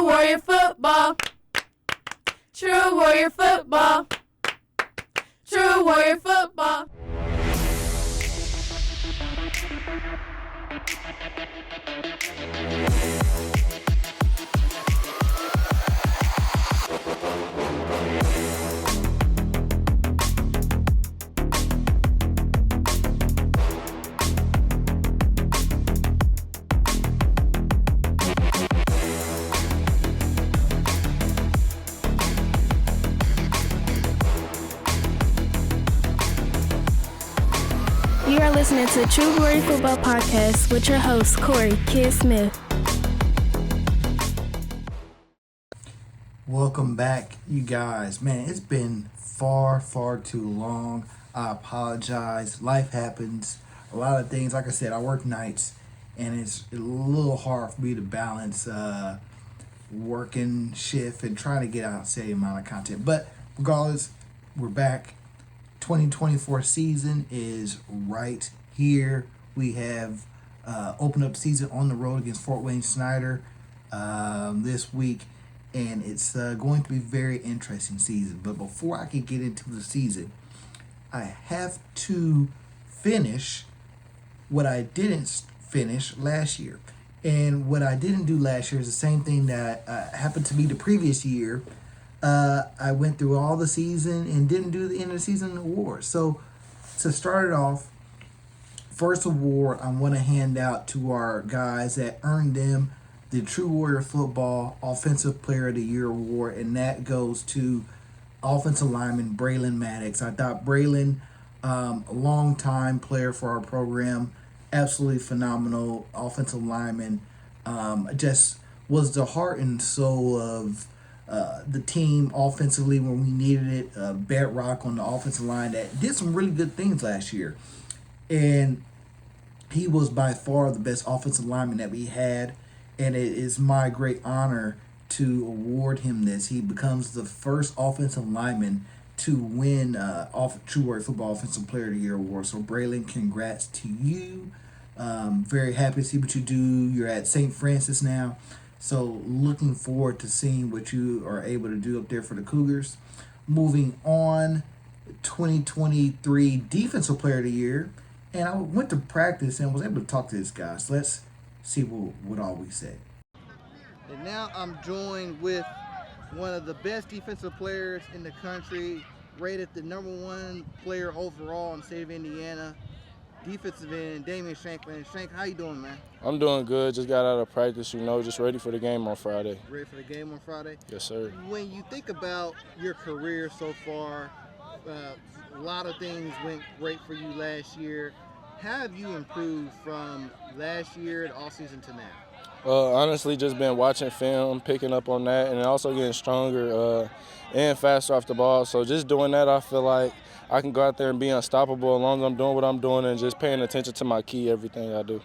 True Warrior Football. True Warrior Football. True Warrior Football. You are listening to True Warrior Football Podcast with your host, Corey Kid Smith. Welcome back, you guys. Man, it's been far too long. I apologize. Life happens. A lot of things. Like I said, I work nights, and it's a little hard for me to balance working shift and trying to get out the same amount of content. But regardless, we're back. 2024 season is right here. We have opened up season on the road against Fort Wayne Snyder this week, and it's going to be a very interesting season. But before I can get into the season, I have to finish what I didn't finish last year. And what I didn't do last year is the same thing that happened to me the previous year. I went through all the season and didn't do the end of the season awards. So to start it off, first award I want to hand out to our guys that earned them the True Warrior Football Offensive Player of the Year award, and that goes to offensive lineman Braylon Maddox. I thought Braylon, a long-time player for our program, absolutely phenomenal offensive lineman, just was the heart and soul of the team offensively when we needed it. Bedrock on the offensive line that did some really good things last year. And he was by far the best offensive lineman that we had. And it is my great honor to award him this. He becomes the first offensive lineman to win True Warrior Football Offensive Player of the Year award. So Braylon, congrats to you. Very happy to see what you do. You're at St. Francis now. So looking forward to seeing what you are able to do up there for the Cougars. Moving on, 2023 Defensive Player of the Year. And I went to practice and was able to talk to this guy. So let's see what all we said. And now I'm joined with one of the best defensive players in the country, rated the #1 player overall in the state of Indiana, defensive end Damian Shanklin. Shank, how you doing, man? I'm doing good. Just got out of practice, just ready for the game on Friday. Ready for the game on Friday? Yes, sir. When you think about your career so far, a lot of things went great for you last year. How have you improved from last year to offseason to now? Honestly, just been watching film, picking up on that, and also getting stronger and faster off the ball. So just doing that, I feel like I can go out there and be unstoppable as long as I'm doing what I'm doing and just paying attention to my key, everything I do.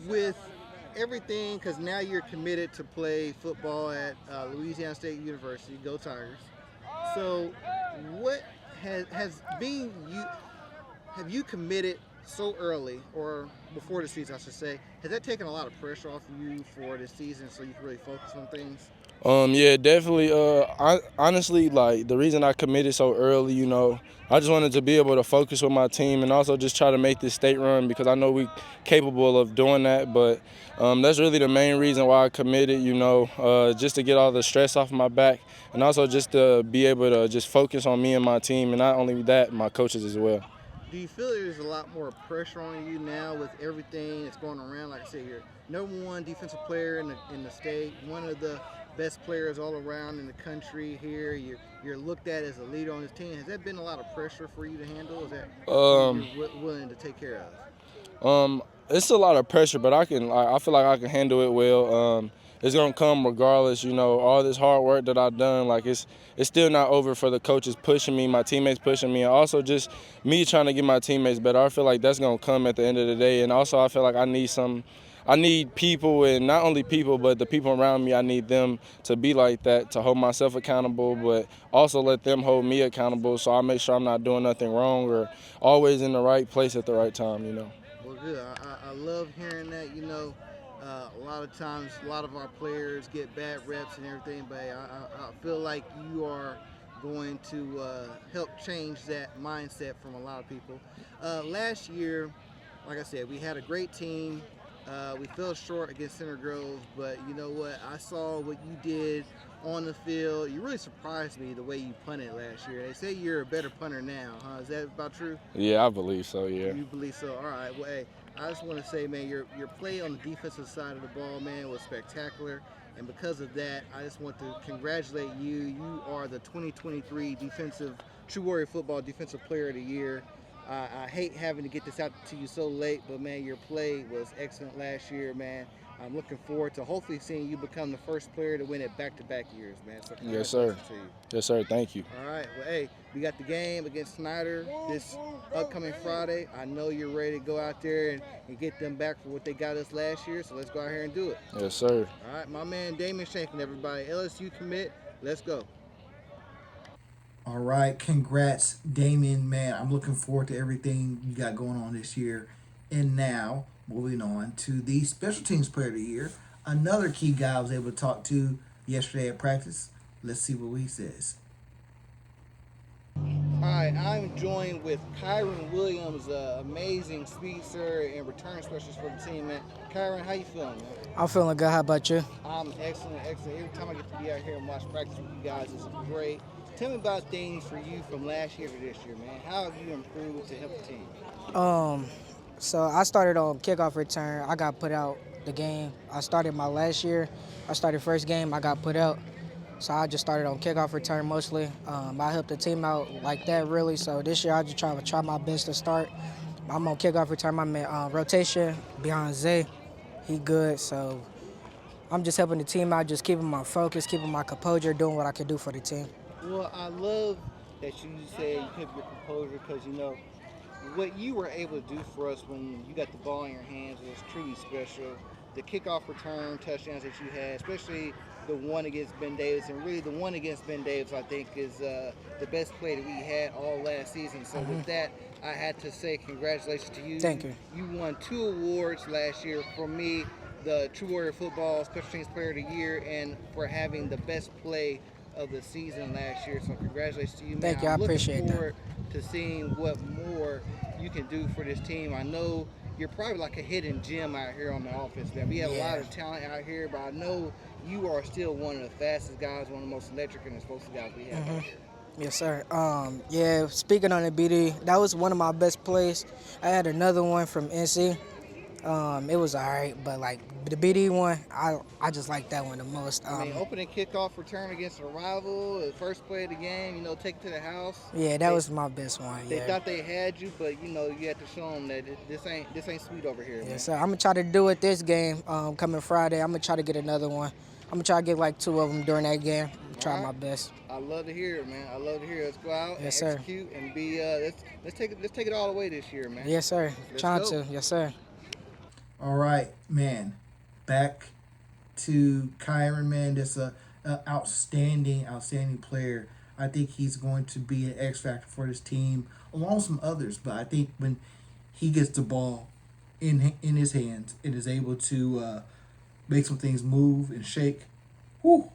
With everything, because now you're committed to play football at Louisiana State University, go Tigers. So what have you committed so early, or before the season I should say, has that taken a lot of pressure off of you for this season so you can really focus on things? Yeah, definitely. Honestly, like the reason I committed so early, I just wanted to be able to focus with my team and also just try to make this state run because I know we're capable of doing that. But that's really the main reason why I committed, just to get all the stress off my back and also just to be able to just focus on me and my team, and not only that, my coaches as well. Do you feel there's a lot more pressure on you now with everything that's going around? Like I said, you're #1 defensive player in the state, one of the best players all around in the country here. You're looked at as a leader on this team. Has that been a lot of pressure for you to handle? Is that you're willing to take care of? It's a lot of pressure, but I feel like I can handle it well. It's gonna come regardless. All this hard work that I've done, it's still not over for the coaches pushing me, my teammates pushing me, and also just me trying to get my teammates better. I feel like that's gonna come at the end of the day, and also I feel like I need people, and not only people, but the people around me. I need them to be like that, to hold myself accountable, but also let them hold me accountable. So I make sure I'm not doing nothing wrong or always in the right place at the right time. Well, good. I love hearing that. A lot of times, a lot of our players get bad reps and everything, but I feel like you are going to help change that mindset from a lot of people. Last year, like I said, we had a great team. We fell short against Center Grove, but you know what? I saw what you did on the field. You really surprised me the way you punted last year. They say you're a better punter now, huh? Is that about true? Yeah, I believe so. Yeah. You believe so? All right. Well, hey, I just want to say, man, your play on the defensive side of the ball, man, was spectacular. And because of that, I just want to congratulate you. You are the 2023 True Warrior Football Defensive Player of the Year. I hate having to get this out to you so late, but man, your play was excellent last year, man. I'm looking forward to hopefully seeing you become the first player to win it back-to-back years, man. So Yes, sir. to you. Yes, sir. Thank you. All right. Well, hey, we got the game against Snyder this upcoming Friday. I know you're ready to go out there and get them back for what they got us last year, so let's go out here and do it. Yes, sir. All right, my man Damon Shanklin, everybody. LSU commit. Let's go. All right, congrats, Damien, man. I'm looking forward to everything you got going on this year. And now, moving on to the Special Teams Player of the Year, another key guy I was able to talk to yesterday at practice. Let's see what he says. All right, I'm joined with Kyron Williams, amazing speedster and return specialist for the team, man. Kyron, how you feeling, man? I'm feeling good. How about you? I'm excellent. Every time I get to be out here and watch practice with you guys, it's great. Tell me about things for you from last year to this year, man. How have you improved to help the team? So I started on kickoff return. I got put out the game. I started my last year. I started first game. I got put out. So I just started on kickoff return mostly. I helped the team out like that really. So this year I just try my best to start. I'm on kickoff return. I'm in rotation behind Zay. He good. So I'm just helping the team out, just keeping my focus, keeping my composure, doing what I can do for the team. Well, I love that you say you kept your composure because, you know, what you were able to do for us when you got the ball in your hands was truly special. The kickoff return touchdowns that you had, especially the one against Ben Davis, and really the one against Ben Davis, I think, is the best play that we had all last season. So with that, I had to say congratulations to you. Thank you. You won 2 awards last year for me, the True Warrior Football Special Teams Player of the Year, and for having the best play of the season last year. So congratulations to you, man. Thank you. I appreciate that. I'm looking forward to seeing what more you can do for this team. I know you're probably like a hidden gem out here on the offense, man. We have a lot of talent out here, but I know you are still one of the fastest guys, one of the most electric and explosive guys we have out here. Yes, sir. Yeah, speaking on the BD, that was one of my best plays. I had another one from NC. It was all right, but like the BD one, I just like that one the most. I mean, opening kickoff return against a rival, the first play of the game, you know, take it to the house. Yeah, that was my best one. They thought they had you, but you know, you had to show them that this ain't sweet over here. Yes, sir. I'm gonna try to do it this game coming Friday. I'm gonna try to get another one. I'm gonna try to get like 2 of them during that game. Try my best. I love to hear it, man. I love to hear it. Let's go out and sir. execute and be. Let's take it all the way this year, man. Yes, sir. Trying go. to. Yes, sir. All right, man. Back to Kyron, man. That's a outstanding player. I think he's going to be an X factor for this team, along with some others. But I think when he gets the ball in his hands and is able to make some things move and shake, whoo,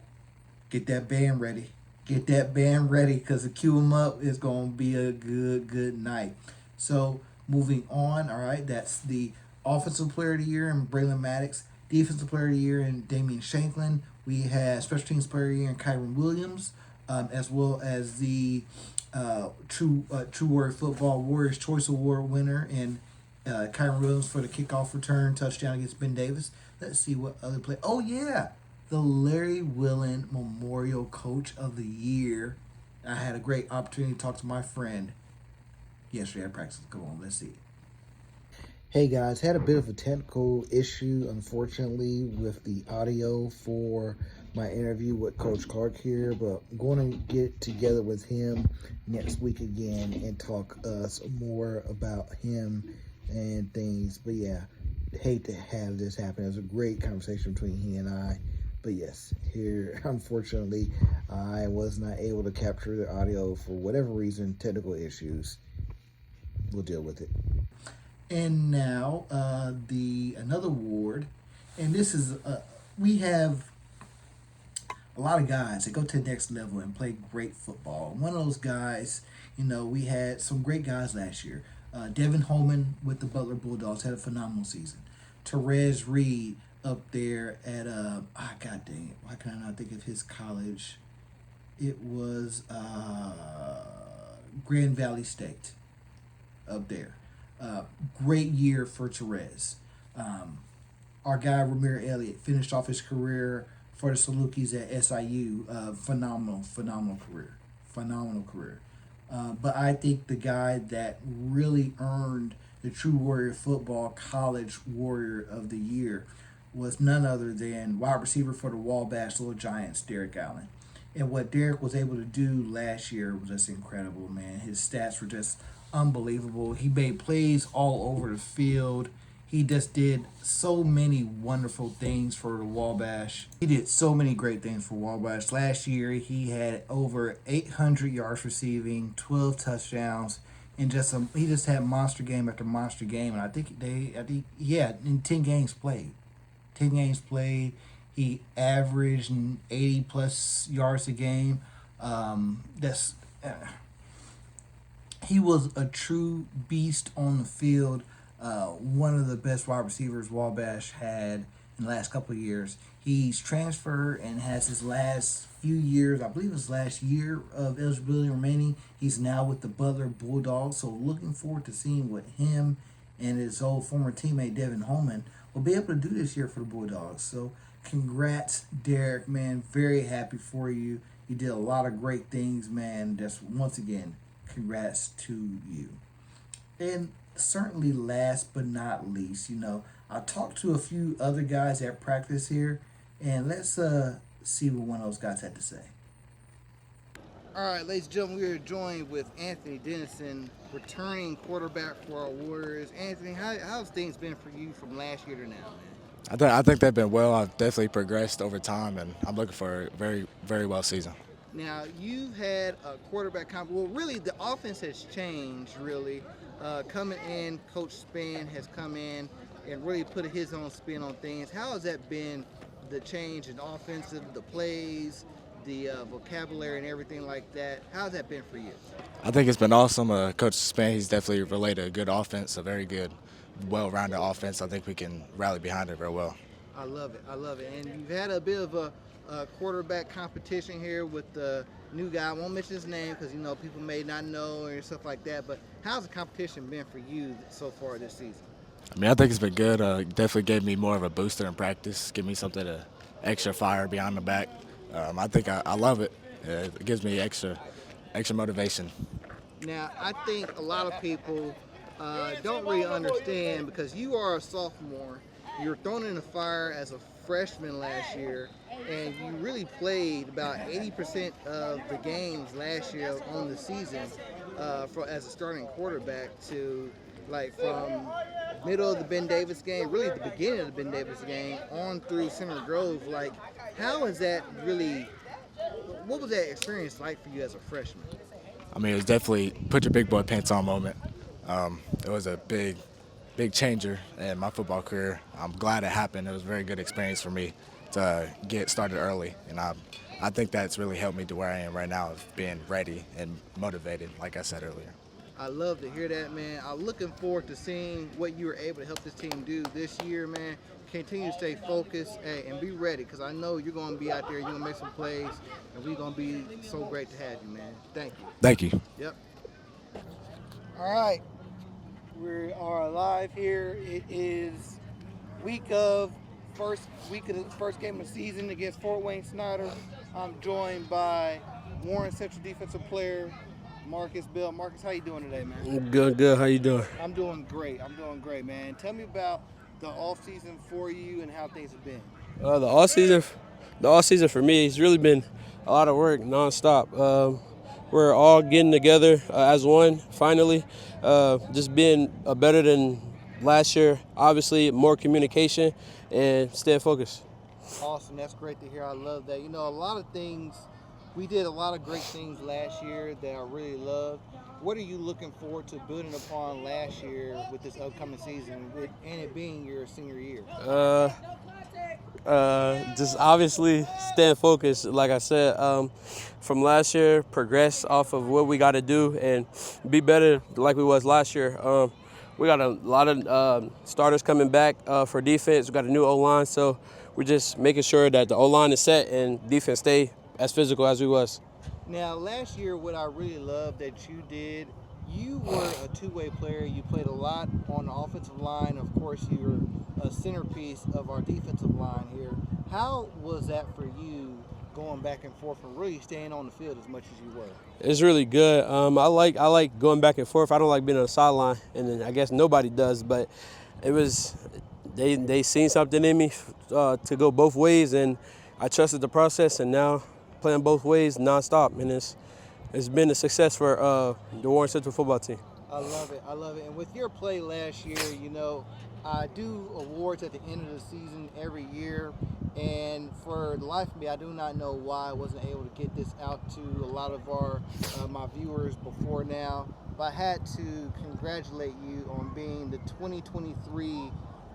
get that band ready. Get that band ready because the cue him up is going to be a good night. So moving on, all right, that's the Offensive Player of the Year in Braylon Maddox, Defensive Player of the Year in Damien Shanklin. We had Special Teams Player of the Year in Kyron Williams, as well as the True Warrior Football Warriors Choice Award winner in Kyron Williams for the kickoff return touchdown against Ben Davis. Let's see what other play. Oh yeah, the Larry Willen Memorial Coach of the Year. I had a great opportunity to talk to my friend yesterday at practice. Come on, let's see. Hey guys, had a bit of a technical issue, unfortunately, with the audio for my interview with Coach Clark here, but I'm going to get together with him next week again and talk us more about him and things. But yeah, hate to have this happen. It was a great conversation between he and I. But yes, here, unfortunately, I was not able to capture the audio for whatever reason, technical issues. We'll deal with it. And now, another award And this is we have a lot of guys that go to the next level and play great football. One of those guys, we had some great guys last year. Devin Holman with the Butler Bulldogs had a phenomenal season. Therese Reed up there at God dang it, why can I not think of his college? It was Grand Valley State up there. Great year for Therese. Our guy Ramir Elliott finished off his career for the Salukis at SIU. Phenomenal career. But I think the guy that really earned the True Warrior Football College Warrior of the Year was none other than wide receiver for the Wabash Little Giants, Derek Allen. And what Derek was able to do last year was just incredible, man. His stats were just unbelievable. He made plays all over the field. He just did so many wonderful things for the Wabash. He did so many great things for Wabash. Last year, he had over 800 yards receiving, 12 touchdowns, and he just had monster game after monster game. And I think in 10 games played. 10 games played. He averaged 80 plus yards a game. He was a true beast on the field. One of the best wide receivers Wabash had in the last couple of years. He's transferred and has his last few years, I believe his last year of eligibility remaining. He's now with the Butler Bulldogs. So looking forward to seeing what him and his old former teammate Devin Holman will be able to do this year for the Bulldogs. So congrats, Derek, man. Very happy for you. You did a lot of great things, man. Just once again, congrats to you. And certainly last but not least, I talked to a few other guys at practice here, and let's see what one of those guys had to say. All right, ladies and gentlemen, we are joined with Anthony Dennison, returning quarterback for our Warriors. Anthony, how's things been for you from last year to now, man? I think they've been well. I've definitely progressed over time, and I'm looking for a very, very well season. Now, you've had a quarterback well, really, the offense has changed, really. Coming in, Coach Spann has come in and really put his own spin on things. How has that been, the change in offensive, the plays, the vocabulary and everything like that? How's that been for you? I think it's been awesome. Coach Spann, he's definitely relayed a good offense, a very good, well-rounded offense. I think we can rally behind it very well. I love it. And you've had a bit of a quarterback competition here with the new guy. I won't mention his name because people may not know and stuff like that, but how's the competition been for you so far this season? I think it's been good. Definitely gave me more of a booster in practice, give me something extra fire behind the back. I think I love it. It gives me extra motivation. Now, I think a lot of people don't really understand, because you are a sophomore, you were thrown in the fire as a freshman last year, and you really played about 80% of the games last year on the season as a starting quarterback to from middle of the Ben Davis game, really the beginning of the Ben Davis game, on through Center Grove. How is that really, what was that experience like for you as a freshman? It was definitely put your big boy pants on moment. It was a big changer in my football career. I'm glad it happened. It was a very good experience for me to get started early, and I think that's really helped me to where I am right now, of being ready and motivated, like I said earlier. I love to hear that, man. I'm looking forward to seeing what you were able to help this team do this year, man. Continue to stay focused and be ready, because I know you're going to be out there, you're going to make some plays, and we're going to be so great to have you, man. Thank you. Thank you. Yep. All right. We are live here. It is first week of the first game of the season against Fort Wayne Snyder. I'm joined by Warren Central defensive player Marcus Bell. Marcus, how you doing today, man? Good. How you doing? I'm doing great, man. Tell me about the off season for you and how things have been. The off season for me, it's really been a lot of work nonstop. We're all getting together as one finally. Just being better than last year. Obviously, more communication and staying focused. Awesome. That's great to hear. I love that. A lot of things. We did a lot of great things last year that I really loved. What are you looking forward to building upon last year with this upcoming season, and it being your senior year? Just obviously staying focused. Like I said, from last year, progress off of what we got to do and be better like we was last year. We got a lot of starters coming back for defense. We got a new O-line, so we're just making sure that the O-line is set and defense stay as physical as we was. Now, last year, what I really loved that you did, you were a two-way player. You played a lot on the offensive line. Of course, you were a centerpiece of our defensive line here. How was that for you going back and forth and really staying on the field as much as you were? It's really good. I like going back and forth. I don't like being on the sideline, and then I guess nobody does. But it was they seen something in me to go both ways, and I trusted the process. And now playing both ways nonstop, and it's been a success for the Warren Central football team. I love it. I love it. And with your play last year, you know, I do awards at the end of the season every year. And for the life of me, I do not know why I wasn't able to get this out to a lot of my viewers before now. But I had to congratulate you on being the 2023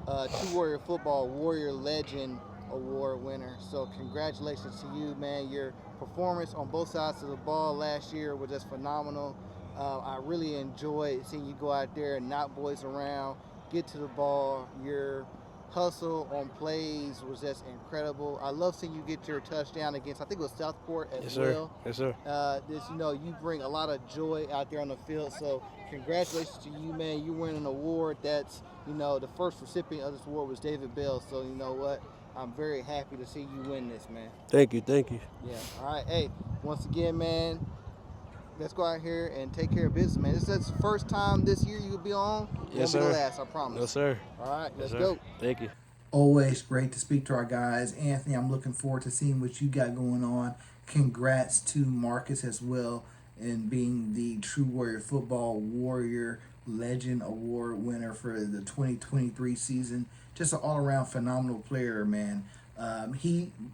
True Warrior Football Warrior Legend Award winner. So congratulations to you, man. Your performance on both sides of the ball last year was just phenomenal. I really enjoyed seeing you go out there and knock boys around, get to the ball. Your hustle on plays was just incredible. I love seeing you get your touchdown against, I think it was Southport as well. Yes, sir. You bring a lot of joy out there on the field. So congratulations to you, man. You winning an award. That's, the first recipient of this award was David Bell. So you know what? I'm very happy to see you win this, man. Thank you. Yeah. All right. Hey, once again, man, let's go out here and take care of business, man. This is the first time this year you'll be on. Yes, sir. sir. Be the last, I promise. Yes, sir. All right, let's Yes, go. Thank you. Always great to speak to our guys. Anthony, I'm looking forward to seeing what you got going on. Congrats to Marcus as well in being the True Warrior Football Warrior Legend Award winner for the 2023 season. Just an all-around phenomenal player, man.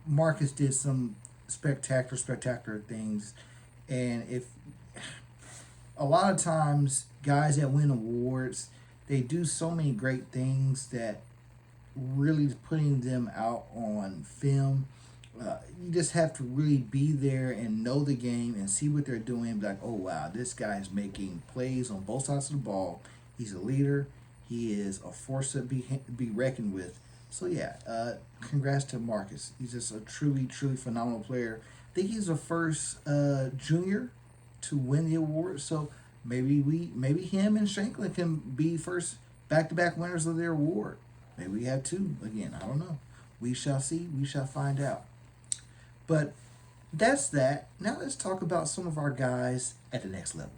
Marcus did some spectacular things, and if a lot of times guys that win awards, they do so many great things that really putting them out on film, you just have to really be there and know the game and see what they're doing and be like, oh wow, this guy's making plays on both sides of the ball. He's a leader. He is a force to be reckoned with. So yeah, congrats to Marcus. He's just a truly phenomenal player. I think he's the first junior to win the award. So maybe him and Shanklin can be first back-to-back winners of their award. Maybe we have two again. I don't know. We shall see. We shall find out. But that's that. Now let's talk about some of our guys at the next level.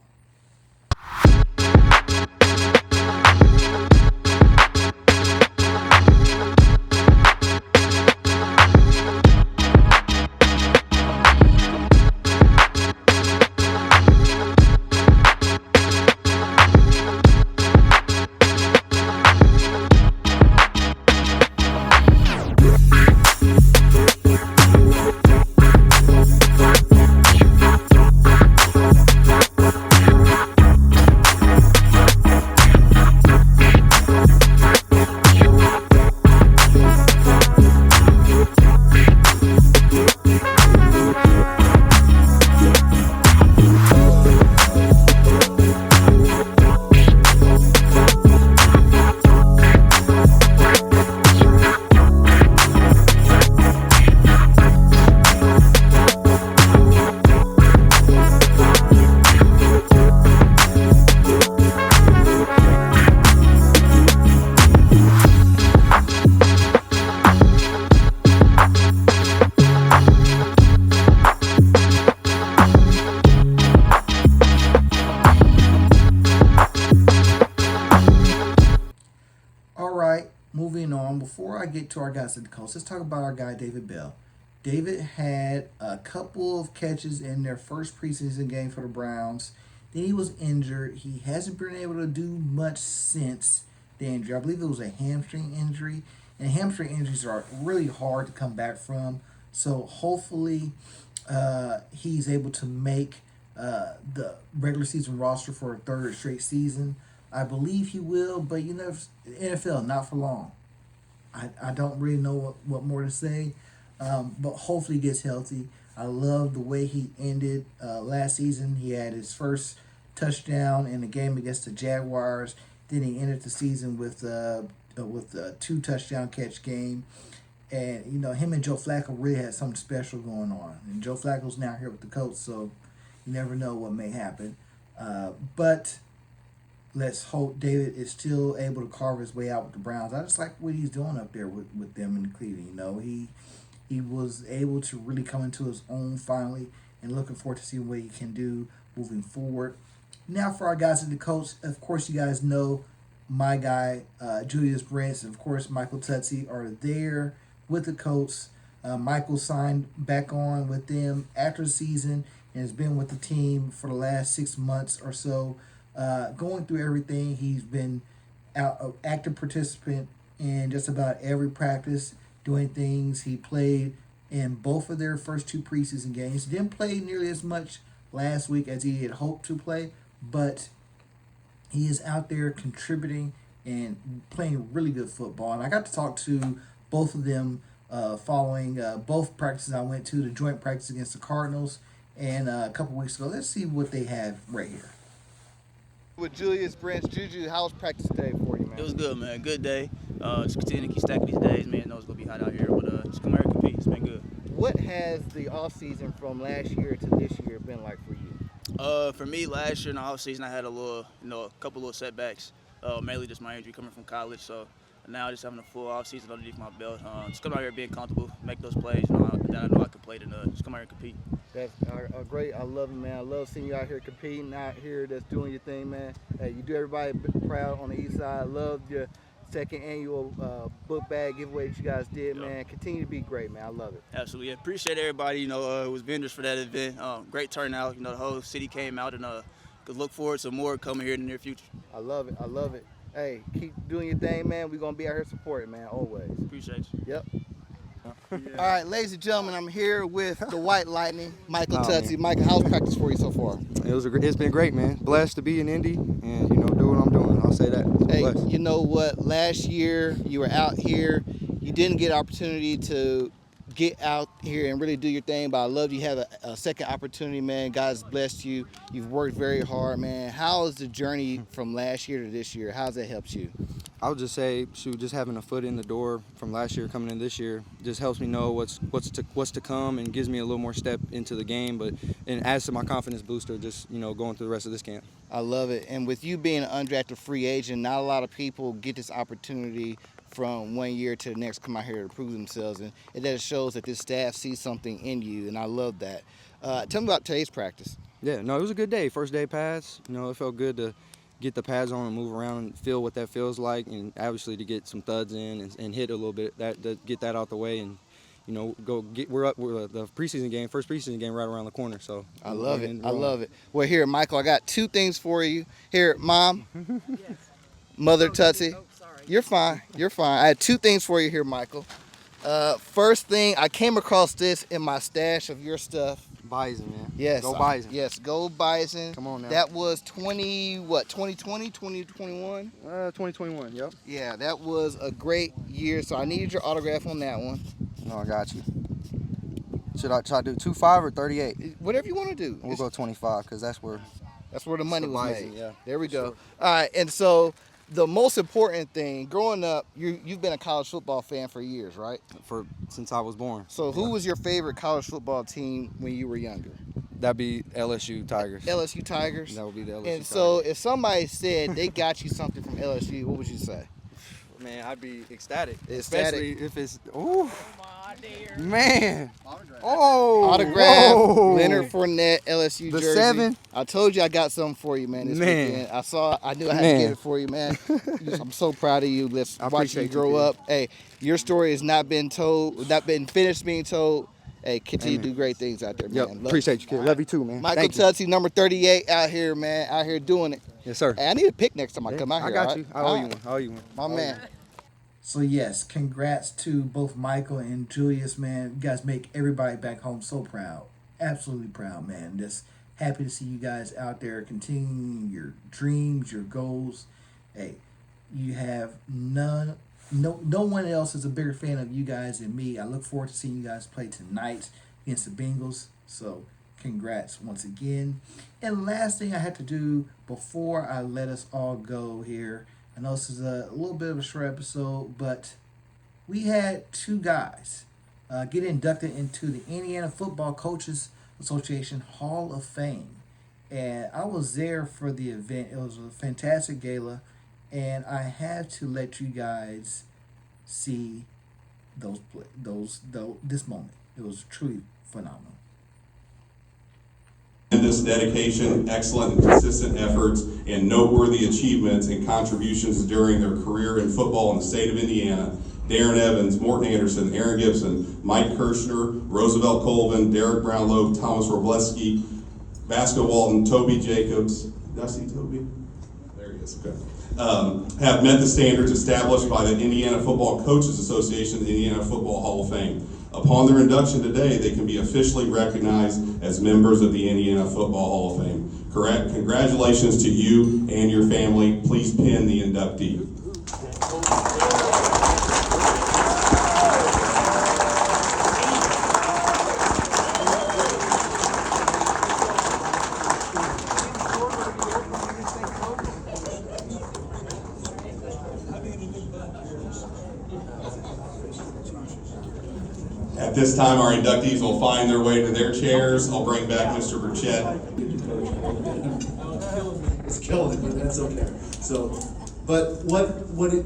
Moving on, before I get to our guys at the coast, let's talk about our guy David Bell. David had a couple of catches in their first preseason game for the Browns. Then he was injured. He hasn't been able to do much since the injury. I believe it was a hamstring injury. And hamstring injuries are really hard to come back from. So hopefully he's able to make the regular season roster for a third straight season. I believe he will, but the NFL, not for long. I don't really know what more to say, but hopefully he gets healthy. I love the way he ended last season. He had his first touchdown in the game against the Jaguars. Then he ended the season with a 2 touchdown catch game. And, him and Joe Flacco really had something special going on. And Joe Flacco's now here with the Colts, so you never know what may happen. But let's hope David is still able to carve his way out with the Browns. I just like what he's doing up there with them in Cleveland. He was able to really come into his own finally, and looking forward to seeing what he can do moving forward. Now for our guys in the Colts, of course you guys know my guy, Julius Brents, and of course Michael Tutsi are there with the Colts. Michael signed back on with them after the season and has been with the team for the last 6 months or so. Going through everything, he's been an active participant in just about every practice, doing things. He played in both of their first 2 preseason games. He didn't play nearly as much last week as he had hoped to play, but he is out there contributing and playing really good football. And I got to talk to both of them following both practices I went to, the joint practice against the Cardinals and a couple weeks ago. Let's see what they have right here. With Julius Brents, Juju, how was practice today for you, man? It was good, man. Good day. Just continue to keep stacking these days, man. I know it's going to be hot out here, but just come here and compete. It's been good. What has the offseason from last year to this year been like for you? For me, last year in the offseason, I had a couple little setbacks. Mainly just my injury coming from college. So now just having a full offseason underneath my belt. Just come out here being comfortable, make those plays that I know I can play, and just come out here and compete. That's great. I love you, man. I love seeing you out here competing, out here just doing your thing, man. Hey, you do everybody proud on the east side. I love your second annual book bag giveaway that you guys did, man. Continue to be great, man. I love it. Absolutely. Appreciate everybody, who was vendors for that event. Great turnout. The whole city came out, and could look forward to more coming here in the near future. I love it. I love it. Hey, keep doing your thing, man. We're going to be out here supporting, man, always. Appreciate you. Yep. All right, ladies and gentlemen, I'm here with the White Lightning, Michael Tutsi. Michael, how's practice for you so far? It's been great, man. Blessed to be in Indy and, do what I'm doing. I'll say that. Hey, blessed. You know what? Last year, you were out here. You didn't get an opportunity to get out here and really do your thing, but I love you have a second opportunity, man. God's blessed you. You've worked very hard, man. How is the journey from last year to this year? How's that helped you? I would just say, just having a foot in the door from last year coming in this year just helps me know what's to come and gives me a little more step into the game, and adds to my confidence booster just, going through the rest of this camp. I love it. And with you being an undrafted free agent, not a lot of people get this opportunity from one year to the next come out here to prove themselves, and it just shows that this staff sees something in you, and I love that. Tell me about today's practice. Yeah, no, it was a good day. First day pads, it felt good to get the pads on and move around and feel what that feels like, and obviously to get some thuds in and hit a little bit, get that out the way, and we're the preseason game, first preseason game right around the corner. So I love it. I love it. Well, here, Michael, I got 2 things for you. Here, Mom, yes. Mother Tutsi. Oh, sorry. You're fine. You're fine. I had 2 things for you here, Michael. First thing, I came across this in my stash of your stuff. Bison, man. Yes. Go Bison. Yes, go Bison. Come on now. That was 2020, 2021? 2021, yep. Yeah, that was a great year, so I needed your autograph on that one. No, I got you. Should I try to do 25 or 38? Whatever you want to do. We'll go 25 because that's where the money was Bison, made. yeah. There we go. Sure. All right, and so the most important thing, growing up, you've been a college football fan for years, right? Since I was born. So who was your favorite college football team when you were younger? That'd be LSU Tigers. LSU Tigers? That would be the LSU And Tigers. so if somebody said they got you something from LSU, what would you say? Man, I'd be ecstatic. Ecstatic. Especially if it's, ooh, man. Autograph, whoa. Leonard Fournette, LSU The jersey. 7. I told you I got something for you, man, this weekend. I knew I had to get it for you, man. I'm so proud of you. Let's watch you grow up. Hey, your story has not been finished being told. Hey, continue to do great things out there, man. Appreciate you, kid. Love you too, man. Michael Tutsi, number 38, out here, man. Out here doing it. Yes, sir. Hey, I need a pick next time I come out here. I got you. I owe you one. My man. So yes, congrats to both Michael and Julius, man. You guys make everybody back home so proud. Absolutely proud, man. Just happy to see you guys out there continuing your dreams, your goals. Hey, you have none no one else is a bigger fan of you guys than me. I look forward to seeing you guys play tonight against the Bengals. So congrats once again. And last thing I had to do before I let us all go here. I know this is a little bit of a short episode, but we had two guys get inducted into the Indiana Football Coaches Association Hall of Fame. And I was there for the event. It was a fantastic gala. And I had to let you guys see this moment. It was truly phenomenal. Tremendous dedication, excellent and consistent efforts, and noteworthy achievements and contributions during their career in football in the state of Indiana. Darren Evans, Morton Anderson, Aaron Gibson, Mike Kirshner, Roosevelt Colvin, Derek Brownlow, Thomas Robleski, Vasco Walton, Toby Jacobs. Did I see Toby? There he is. Okay. Have met the standards established by the Indiana Football Coaches Association, the Indiana Football Hall of Fame. Upon their induction today, they can be officially recognized as members of the Indiana Football Hall of Fame. Correct. Congratulations to you and your family. Please pin the inductee. At this time, our inductees will find their way to their chairs. I'll bring back Mr. Burchett. It's killing it, but that's okay. But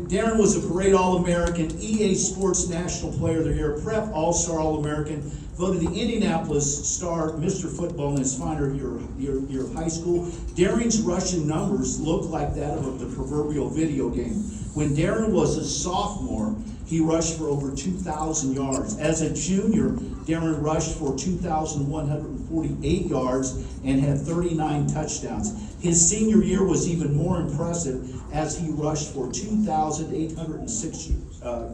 Darren was a parade All-American, EA Sports National Player of the Year, Prep All-Star All-American, voted the Indianapolis Star Mr. Football in his final year of high school. Darren's rushing numbers look like that of the proverbial video game. When Darren was a sophomore, he rushed for over 2,000 yards. As a junior, Darren rushed for 2,148 yards and had 39 touchdowns. His senior year was even more impressive as he rushed for 2,806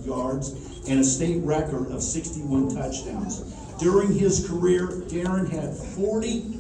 yards and a state record of 61 touchdowns. During his career, Darren had 40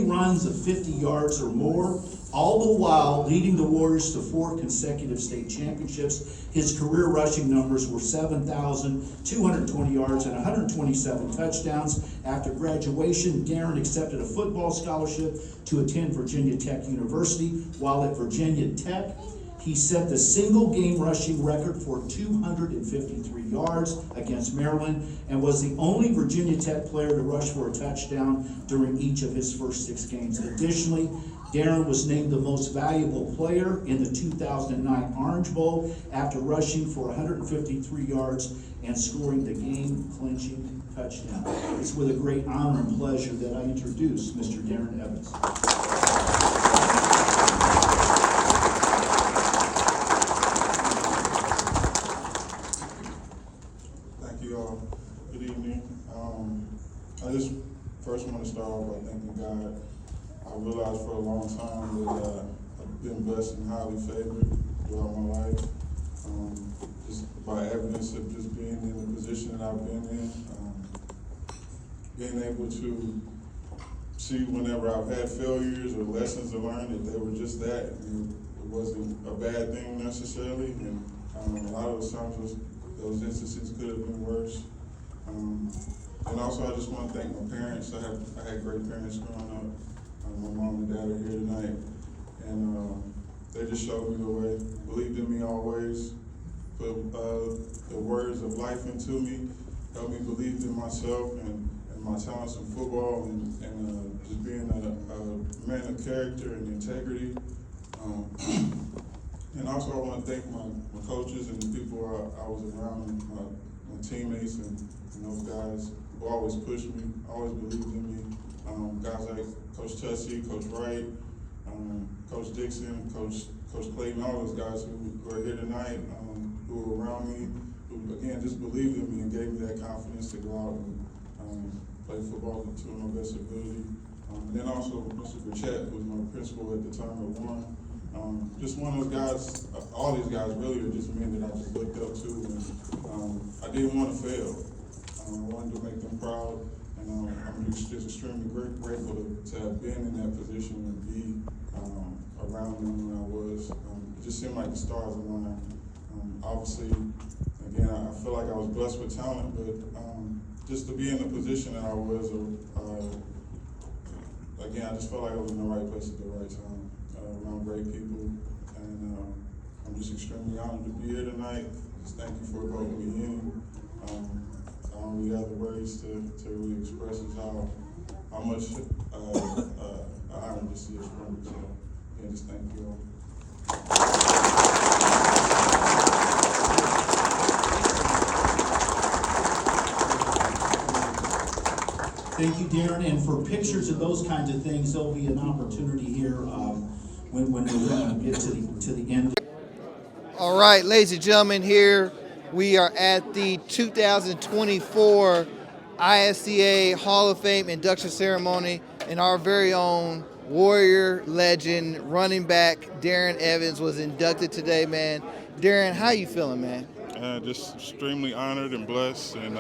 runs of 50 yards or more, all the while leading the Warriors to 4 consecutive state championships. His career rushing numbers were 7,220 yards and 127 touchdowns. After graduation, Darren accepted a football scholarship to attend Virginia Tech University. While at Virginia Tech, he set the single game rushing record for 253 yards against Maryland and was the only Virginia Tech player to rush for a touchdown during each of his first 6 games. Additionally, Darren was named the most valuable player in the 2009 Orange Bowl after rushing for 153 yards and scoring the game-clinching touchdown. It's with a great honor and pleasure that I introduce Mr. Darren Evans. Thank you all. Good evening. I just first want to start off by thanking God. I realized for a long time that I've been blessed and highly favored throughout my life. Just by evidence of just being in the position that I've been in, being able to see whenever I've had failures or lessons to learn that they were just that. It wasn't a bad thing necessarily, and a lot of those times those instances could have been worse. And also I just want to thank my parents. I had great parents growing up. My mom and dad are here tonight, and they just showed me the way, believed in me always, put the words of life into me, helped me believe in myself and my talents in football, and just being a man of character and integrity. And also I want to thank my coaches and the people I was around, my teammates and those guys who always pushed me, always believed in me. Guys like Coach Tussey, Coach Wright, Coach Dixon, Coach Clayton, all those guys who are here tonight, who were around me, who again just believed in me and gave me that confidence to go out and play football to my best ability. And then also Mr. Burchett, who was my principal at the time at Warren. Just one of those guys, all these guys really are just men that I just looked up to, and I didn't want to fail. I wanted to make them proud. And I'm just extremely grateful to have been in that position and be around them when I was. It just seemed like the stars aligned. Obviously, again, I feel like I was blessed with talent, but just to be in the position that I was, again, I just felt like I was in the right place at the right time, around great people, and I'm just extremely honored to be here tonight. Just thank you for voting me in. I don't really have the words to really express how much honor this is for me. So, again, just thank you all. Thank you, Darren. And for pictures of those kinds of things, there'll be an opportunity here when we get to the end. All right, ladies and gentlemen, here we are at the 2024 ISCA Hall of Fame induction ceremony, and our very own Warrior legend running back Darren Evans was inducted today, man. Darren, how you feeling, man? Just extremely honored and blessed, and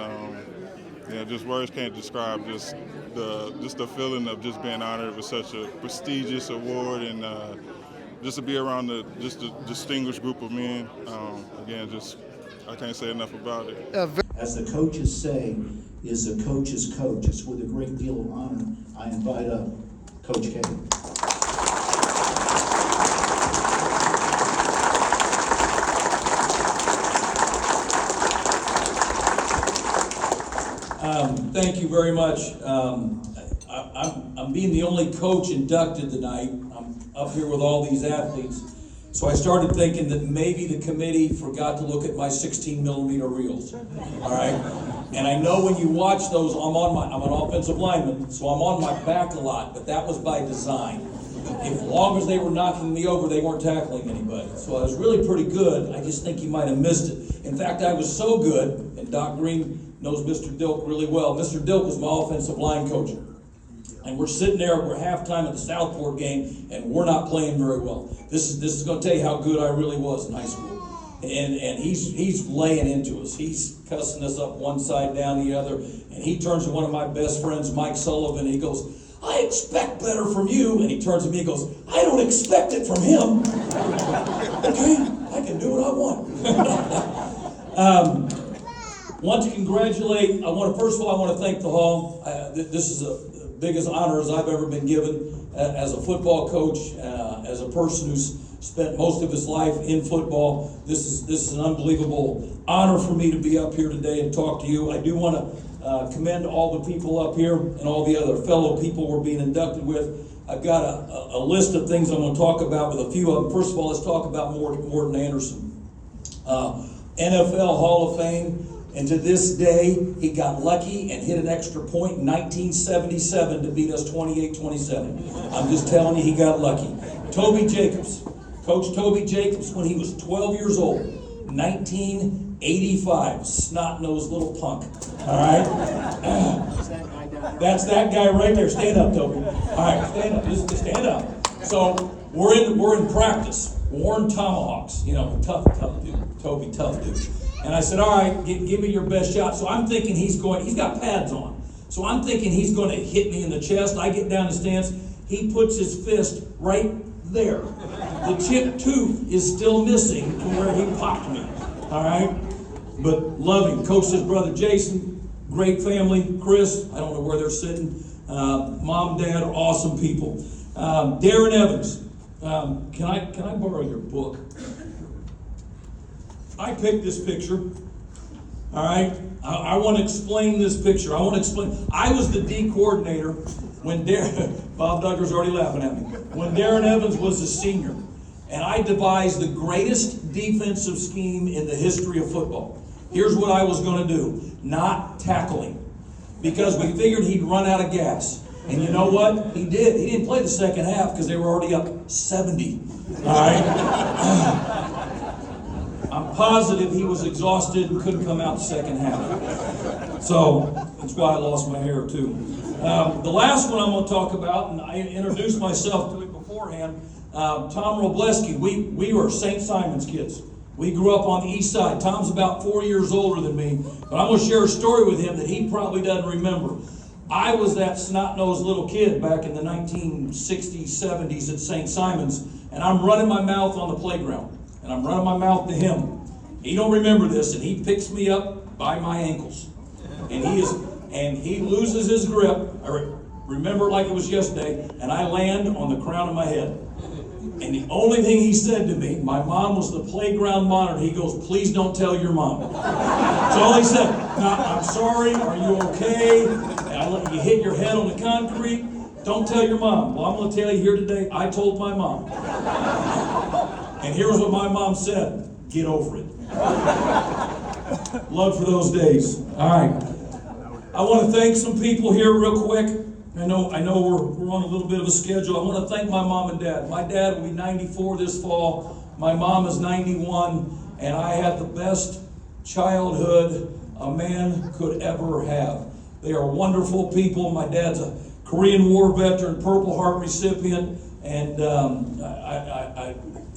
just words can't describe just the feeling of just being honored with such a prestigious award, and just to be around the distinguished group of men. Again, just I can't say enough about it. As the coaches say, is a coach's coach. It's with a great deal of honor I invite up Coach K. Thank you very much. I'm being the only coach inducted tonight. I'm up here with all these athletes. So I started thinking that maybe the committee forgot to look at my 16mm reels. All right? And I know when you watch those, I'm an offensive lineman, so I'm on my back a lot, but that was by design. As long as they were knocking me over, they weren't tackling anybody. So I was really pretty good. I just think you might have missed it. In fact, I was so good, and Doc Green knows Mr. Dilk really well. Mr. Dilk was my offensive line coach. And we're sitting there, we're halftime of the Southport game, and we're not playing very well. This is going to tell you how good I really was in high school. And he's laying into us. He's cussing us up one side, down the other. And he turns to one of my best friends, Mike Sullivan, and he goes, "I expect better from you." And he turns to me and goes, "I don't expect it from him." Okay, I can do what I want. Want to congratulate, first of all, I want to thank the Hall. This is the biggest honors I've ever been given as a football coach, as a person who's spent most of his life in football. This is an unbelievable honor for me to be up here today and talk to you. I do want to commend all the people up here and all the other fellow people we're being inducted with. I've got a list of things I'm going to talk about with a few of them. First of all, let's talk about Morton Anderson. NFL Hall of Fame. And to this day, he got lucky and hit an extra point in 1977 to beat us 28-27. I'm just telling you, he got lucky. Toby Jacobs. Coach Toby Jacobs, when he was 12 years old, 1985. Snot-nosed little punk. All right? That's that guy right there. Stand up, Toby. All right, stand up. Just stand up. So we're in practice. Worn tomahawks. You know, tough dude. Toby, tough dude. And I said, all right, give me your best shot. So I'm thinking he's got pads on. So I'm thinking he's going to hit me in the chest. I get down the stance. He puts his fist right there. The chipped tooth is still missing from where he popped me. All right? But love him. Coached his brother Jason. Great family. Chris, I don't know where they're sitting. Mom, Dad, awesome people. Darren Evans. Can I borrow your book? I picked this picture, all right? I want to explain this picture. I was the D coordinator when Bob Duggar's already laughing at me. When Darren Evans was a senior, and I devised the greatest defensive scheme in the history of football. Here's what I was going to do. Not tackling, because we figured he'd run out of gas. And you know what? He did. He didn't play the second half because they were already up 70, all right? I'm positive he was exhausted and couldn't come out the second half. So that's why I lost my hair too. The last one I'm going to talk about, and I introduced myself to it beforehand, Tom Robleski. We were St. Simon's kids. We grew up on the east side. Tom's about 4 years older than me, but I'm going to share a story with him that he probably doesn't remember. I was that snot-nosed little kid back in the 1960s, 70s at St. Simon's, and I'm running my mouth on the playground. And I'm running my mouth to him. He don't remember this, and he picks me up by my ankles. And he loses his grip. I remember it like it was yesterday, and I land on the crown of my head. And the only thing he said to me, my mom was the playground monitor. He goes, "Please don't tell your mom." That's all he said. "No, I'm sorry. Are you okay? You hit your head on the concrete. Don't tell your mom." Well, I'm going to tell you here today, I told my mom. And here's what my mom said: "Get over it." Love for those days. All right. I want to thank some people here real quick. I know we're on a little bit of a schedule. I want to thank my mom and dad. My dad will be 94 this fall. My mom is 91, and I had the best childhood a man could ever have. They are wonderful people. My dad's a Korean War veteran, Purple Heart recipient, and to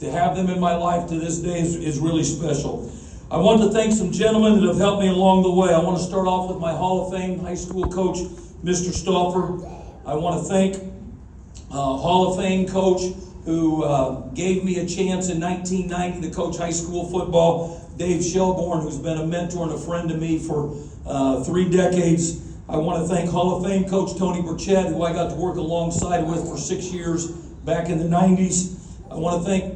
have them in my life to this day is really special. I want to thank some gentlemen that have helped me along the way. I want to start off with my Hall of Fame high school coach, Mr. Stauffer. I want to thank Hall of Fame coach who gave me a chance in 1990 to coach high school football, Dave Shelbourne, who's been a mentor and a friend to me for 3 decades. I want to thank Hall of Fame coach Tony Burchett, who I got to work alongside with for 6 years back in the 90s. I want to thank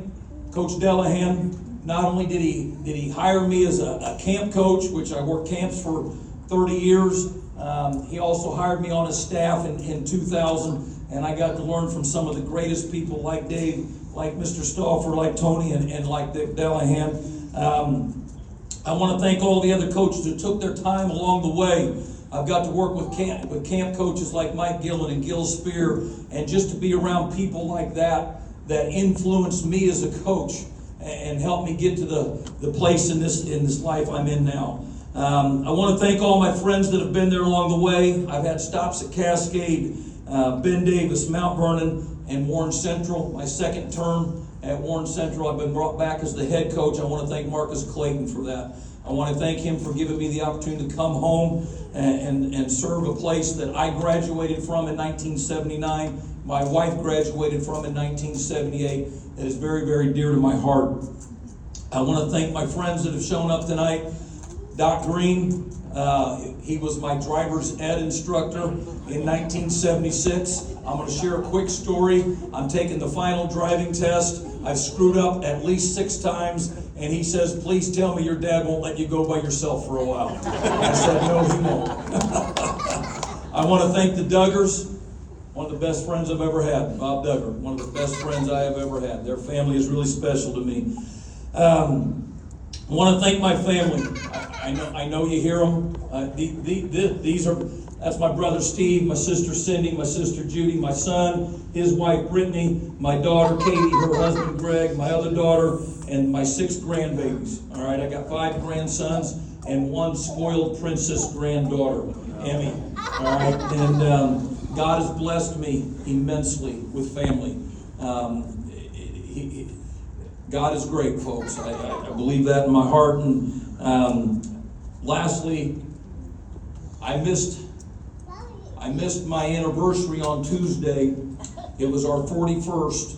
Coach Delahan. Not only did he hire me as a camp coach, which I worked camps for 30 years, he also hired me on his staff in 2000, and I got to learn from some of the greatest people like Dave, like Mr. Stauffer, like Tony, and like Dick Delahan. I want to thank all the other coaches who took their time along the way. I've got to work with camp coaches like Mike Gillen and Gil Spear, and just to be around people like that influenced me as a coach and helped me get to the place in this life I'm in now. I want to thank all my friends that have been there along the way. I've had stops at Cascade, Ben Davis, Mount Vernon, and Warren Central. My second term at Warren Central, I've been brought back as the head coach. I want to thank Marcus Clayton for that. I want to thank him for giving me the opportunity to come home and serve a place that I graduated from in 1979. My wife graduated from in 1978. That is very, very dear to my heart. I want to thank my friends that have shown up tonight. Doc Green, he was my driver's ed instructor in 1976. I'm going to share a quick story. I'm taking the final driving test. I've screwed up at least 6 times, and he says, "Please tell me your dad won't let you go by yourself for a while." I said, "No, he won't." I want to thank the Duggars. One of the best friends I've ever had, Bob Duggar, one of the best friends I have ever had. Their family is really special to me. I want to thank my family. I know you hear them. That's my brother Steve, my sister Cindy, my sister Judy, my son, his wife Brittany, my daughter Katie, her husband Greg, my other daughter, and my 6 grandbabies. All right, I got 5 grandsons and 1 spoiled princess granddaughter, Emmy. All right, and God has blessed me immensely with family. God is great, folks. I believe that in my heart. And lastly, I missed my anniversary on Tuesday. It was our 41st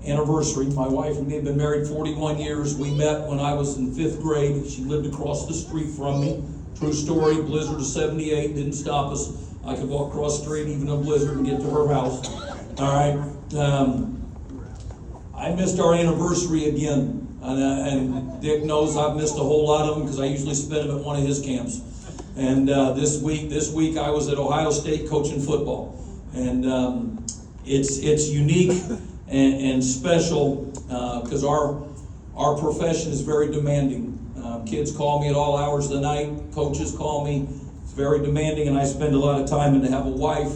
anniversary. My wife and me have been married 41 years. We met when I was in 5th grade. She lived across the street from me. True story, blizzard of 78 didn't stop us. I could walk across the street even in a blizzard and get to her house. All right. I missed our anniversary again. And Dick knows I've missed a whole lot of them because I usually spend them at one of his camps. And this week I was at Ohio State coaching football. And it's unique and special because our profession is very demanding. Kids call me at all hours of the night. Coaches call me. It's very demanding, and I spend a lot of time. And to have a wife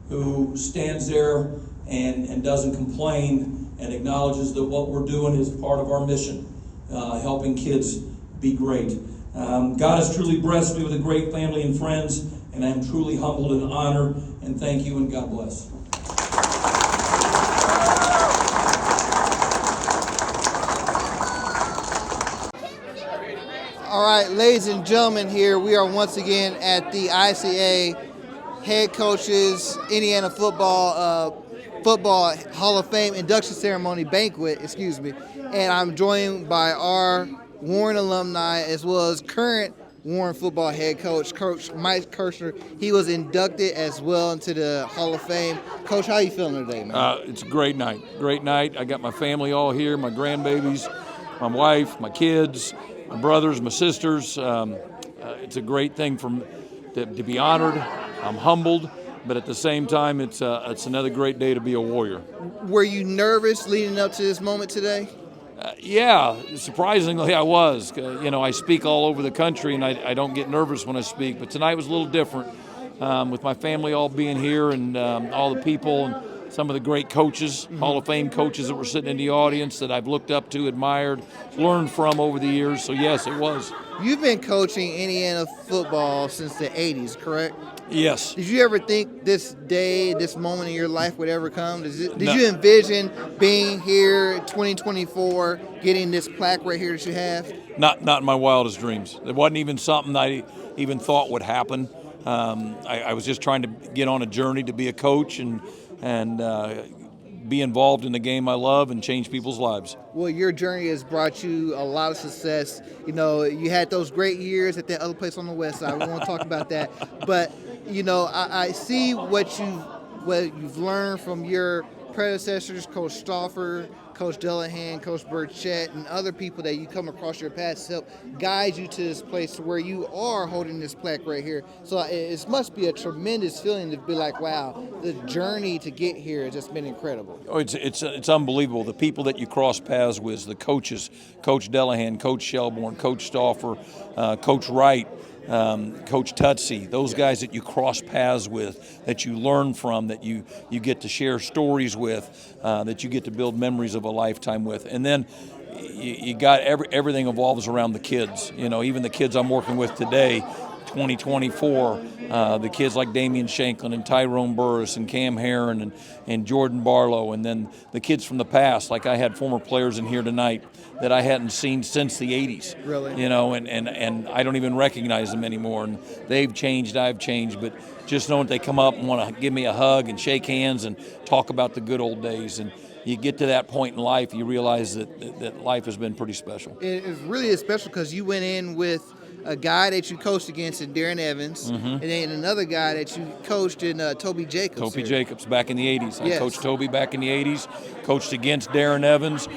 who stands there and doesn't complain and acknowledges that what we're doing is part of our mission, helping kids be great. God has truly blessed me with a great family and friends, and I am truly humbled and honored. And thank you, and God bless. All right, ladies and gentlemen, here we are once again at the ICA Head Coaches Indiana Football Hall of Fame induction ceremony banquet, and I'm joined by our Warren alumni, as well as current Warren football head coach, Coach Mike Kirshner. He was inducted as well into the Hall of Fame. Coach, how you feeling today, man? It's a great night. Great night. I got my family all here, my grandbabies, my wife, my kids, my brothers, my sisters. It's a great thing to be honored. I'm humbled, but at the same time, it's another great day to be a Warrior. Were you nervous leading up to this moment today? Yeah, surprisingly I was. I speak all over the country, and I don't get nervous when I speak, but tonight was a little different with my family all being here and all the people and some of the great coaches, Hall of Fame coaches that were sitting in the audience that I've looked up to, admired, learned from over the years. So, yes, it was. You've been coaching Indiana football since the 80s, correct? Yes. Did you ever think this day, this moment in your life would ever come? Did No. you envision being here in 2024, getting this plaque right here that you have? Not in my wildest dreams. It wasn't even something I even thought would happen. I was just trying to get on a journey to be a coach and be involved in the game I love and change people's lives. Well, your journey has brought you a lot of success. You had those great years at that other place on the west side. We won't talk about that. But, I see what you've learned from your predecessors, Coach Stauffer, Coach Delahan, Coach Burchett, and other people that you come across your path to help guide you to this place where you are holding this plaque right here. So it must be a tremendous feeling to be like, wow, the journey to get here has just been incredible. Oh, it's unbelievable. The people that you cross paths with, the coaches, Coach Delahan, Coach Shelbourne, Coach Stauffer, Coach Wright, Coach Tutsey, those guys that you cross paths with, that you learn from, that you get to share stories with, that you get to build memories of a lifetime with. And then you got everything evolves around the kids. Even the kids I'm working with today, 2024, the kids like Damian Shanklin and Tyrone Burris and Cam Herron and Jordan Barlow, and then the kids from the past, like I had former players in here tonight that I hadn't seen since the 80s. Really? And I don't even recognize them anymore. And they've changed, I've changed, but just knowing they come up and want to give me a hug and shake hands and talk about the good old days. And you get to that point in life, you realize that life has been pretty special. It really is special because you went in with a guy that you coached against in Darren Evans, and then another guy that you coached in Toby Jacobs. Toby Jacobs back in the 80s. Yes. I coached Toby back in the 80s, coached against Darren Evans,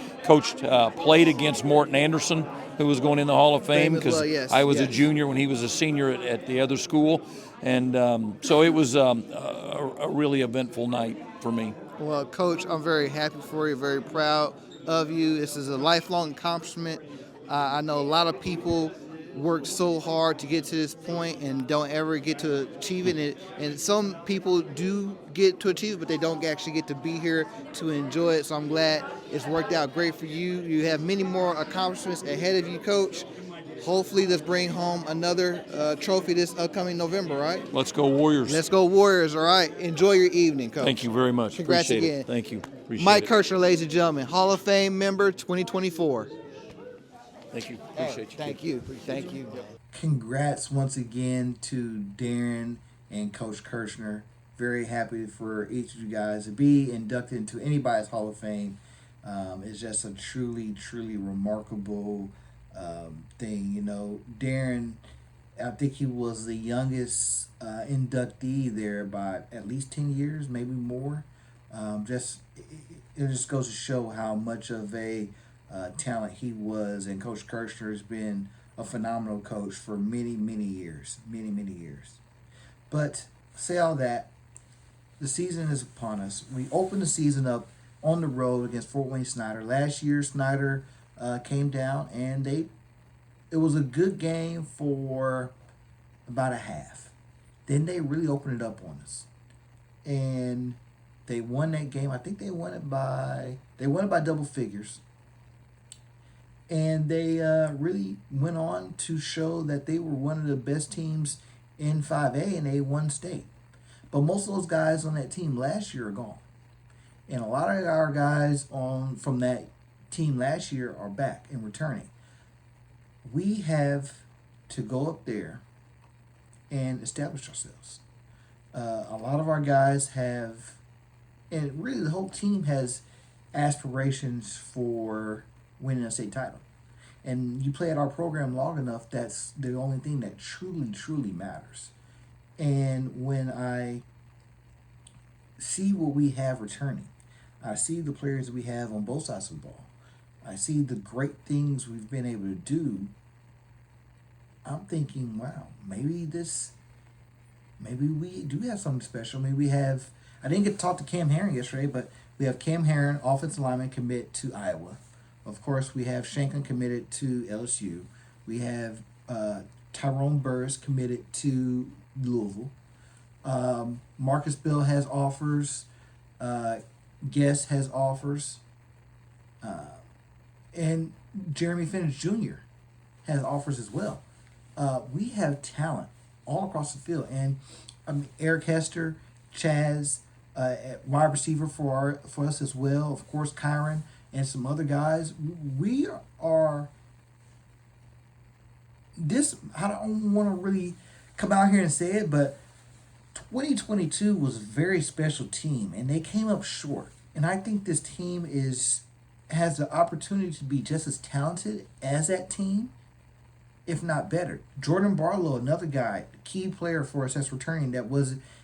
played against Morton Anderson, who was going in the Hall of Fame because I was a junior when he was a senior at the other school. And so it was a really eventful night for me. Well, Coach, I'm very happy for you, very proud of you. This is a lifelong accomplishment. I know a lot of people work so hard to get to this point and don't ever get to achieve it. And some people do get to achieve it, but they don't actually get to be here to enjoy it. So I'm glad it's worked out great for you. You have many more accomplishments ahead of you, Coach. Hopefully, let's bring home another trophy this upcoming November, right? Let's go Warriors. Let's go Warriors, all right? Enjoy your evening, Coach. Thank you very much. Congrats Appreciate again. it. Thank you. Appreciate Mike it. Kirshner, ladies and gentlemen, Hall of Fame member 2024. Thank you. Appreciate you. Thank you. Thank you. Congrats once again to Darren and Coach Kirshner. Very happy for each of you guys to be inducted into anybody's Hall of Fame. It's just a truly, truly remarkable thing. Darren, I think he was the youngest inductee there by at least 10 years, maybe more. It just goes to show how much of a talent he was, and Coach Kirshner has been a phenomenal coach for many, many years. But say all that, the season is upon us. We opened the season up on the road against Fort Wayne Snyder. Last year, Snyder came down, and it was a good game for about a half. Then they really opened it up on us, and they won that game. I think they won it by double figures. And they really went on to show that they were one of the best teams in 5A, and they won state. But most of those guys on that team last year are gone. And a lot of our guys from that team last year are back and returning. We have to go up there and establish ourselves. A lot of our guys have, and really the whole team has aspirations for winning a state title. And you play at our program long enough, that's the only thing that truly, truly matters. And when I see what we have returning, I see the players we have on both sides of the ball, I see the great things we've been able to do, I'm thinking, wow, maybe we do have something special. Maybe we have, I didn't get to talk to Cam Herron yesterday, but we have Cam Herron, offensive lineman, commit to Iowa. Of course, we have Shanklin committed to LSU. We have Tyrone Burris committed to Louisville. Marcus Bill has offers. Guest has offers. And Jeremy Finch Jr. has offers as well. We have talent all across the field. And Eric Hester, Chaz, at wide receiver for us as well. Of course, Kyron and some other guys. We are this. I don't want to really come out here and say it, but 2022 was a very special team, and they came up short. And I think this team has the opportunity to be just as talented as that team, if not better. Jordan Barlow, another guy, key player for us that's returning, that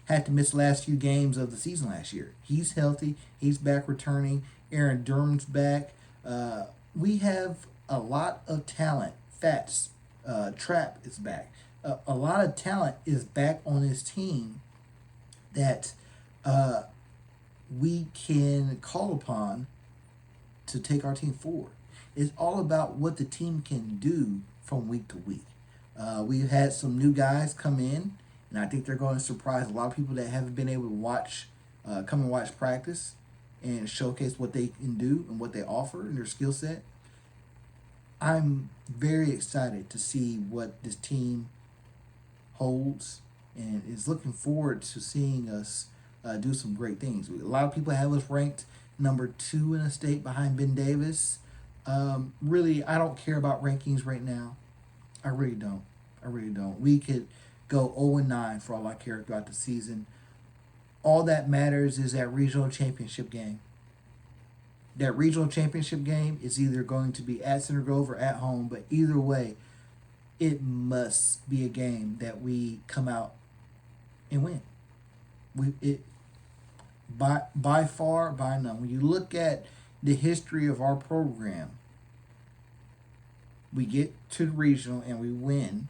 had to miss the last few games of the season last year. He's healthy. He's back returning. Aaron Durham's back. We have a lot of talent. Fats, Trap is back. A lot of talent is back on this team that we can call upon to take our team forward. It's all about what the team can do from week to week. We've had some new guys come in, and I think they're going to surprise a lot of people that haven't been able to come and watch practice and showcase what they can do and what they offer and their skill set. I'm very excited to see what this team holds and is looking forward to seeing us do some great things. A lot of people have us ranked number 2 in the state behind Ben Davis. Really, I don't care about rankings right now. I really don't. We could go 0-9 for all I care throughout the season. All that matters is that regional championship game. That regional championship game is either going to be at Center Grove or at home, but either way, it must be a game that we come out and win. By far, by none. When you look at the history of our program, we get to the regional and we win.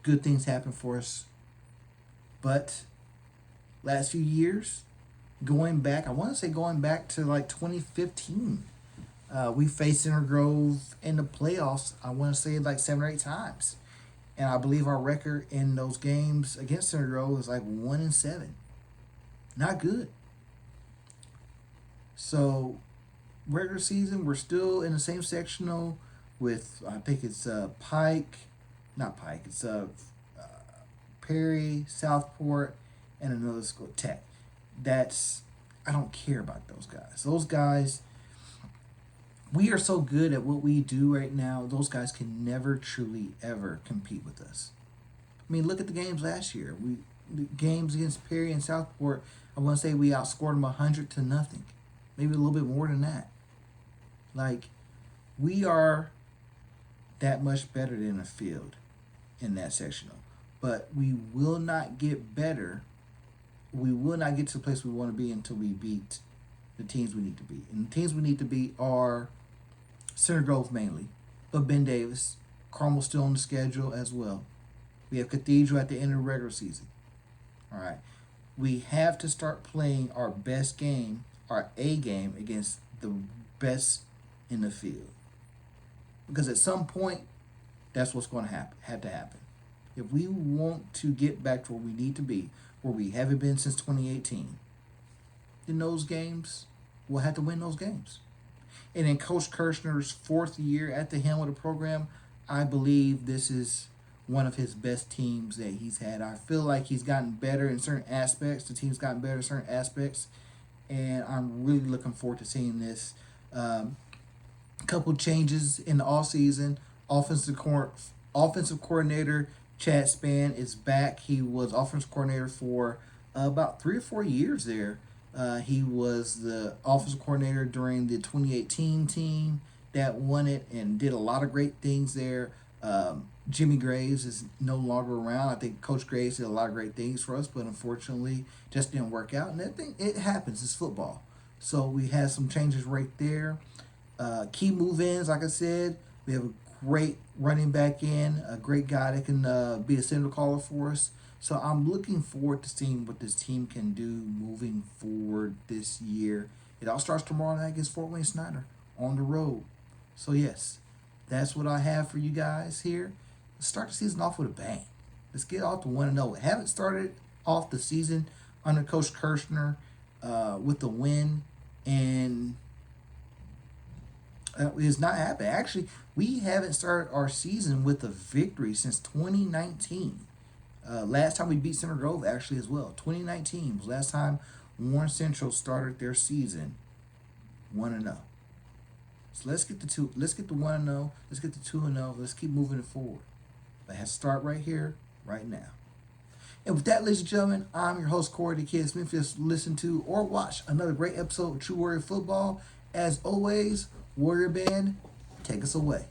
Good things happen for us. But last few years, going back to like 2015, we faced Center Grove in the playoffs, I want to say like 7 or 8 times. And I believe our record in those games against Center Grove was like 1-7. Not good. So, regular season, we're still in the same sectional with, I think it's Perry, Southport, and another school, Tech. I don't care about those guys. Those guys, we are so good at what we do right now, those guys can never truly ever compete with us. I mean, look at the games last year. The games against Perry and Southport, I want to say we outscored them 100-0. Maybe a little bit more than that. Like, we are that much better than the field in that sectional. But we will not get better. We will not get to the place we want to be until we beat the teams we need to beat. And the teams we need to beat are Center Grove mainly, but Ben Davis, Carmel's still on the schedule as well. We have Cathedral at the end of the regular season. All right. We have to start playing our best game, our A game, against the best in the field. Because at some point, that's what's going to have to happen. If we want to get back to where we need to be, where we haven't been since 2018, in those games, we'll have to win those games. And in Coach Kirshner's 4th year at the helm of the program, I believe this is one of his best teams that he's had. I feel like he's gotten better in certain aspects. The team's gotten better in certain aspects. And I'm really looking forward to seeing this. A couple changes in the offseason. Offensive coordinator Chad Spann is back. He was offensive coordinator for about 3 or 4 years there. He was the offensive coordinator during the 2018 team. that won it and did a lot of great things there. Jimmy Graves is no longer around. I think Coach Graves did a lot of great things for us, but unfortunately just didn't work out. And that thing, it happens. It's football. So we had some changes right there. Key move-ins, like I said, we have a great running back in, a great guy that can be a signal caller for us. So I'm looking forward to seeing what this team can do moving forward this year. It all starts tomorrow night against Fort Wayne Snyder on the road. So yes, that's what I have for you guys here. Let's start the season off with a bang. Let's get off to 1-0. Haven't started off the season under Coach Kirshner with the win, and it's not happening. Actually, we haven't started our season with a victory since 2019. Last time we beat Center Grove, actually, as well. 2019 was last time Warren Central started their season 1-0. So let's get the 1-0. Let's get the 2-0. Let's keep moving it forward. But it has to start right here, right now. And with that, ladies and gentlemen, I'm your host, Corey the Kid Smith. Just listen to or watch another great episode of True Warrior Football. As always, Warrior Band, take us away.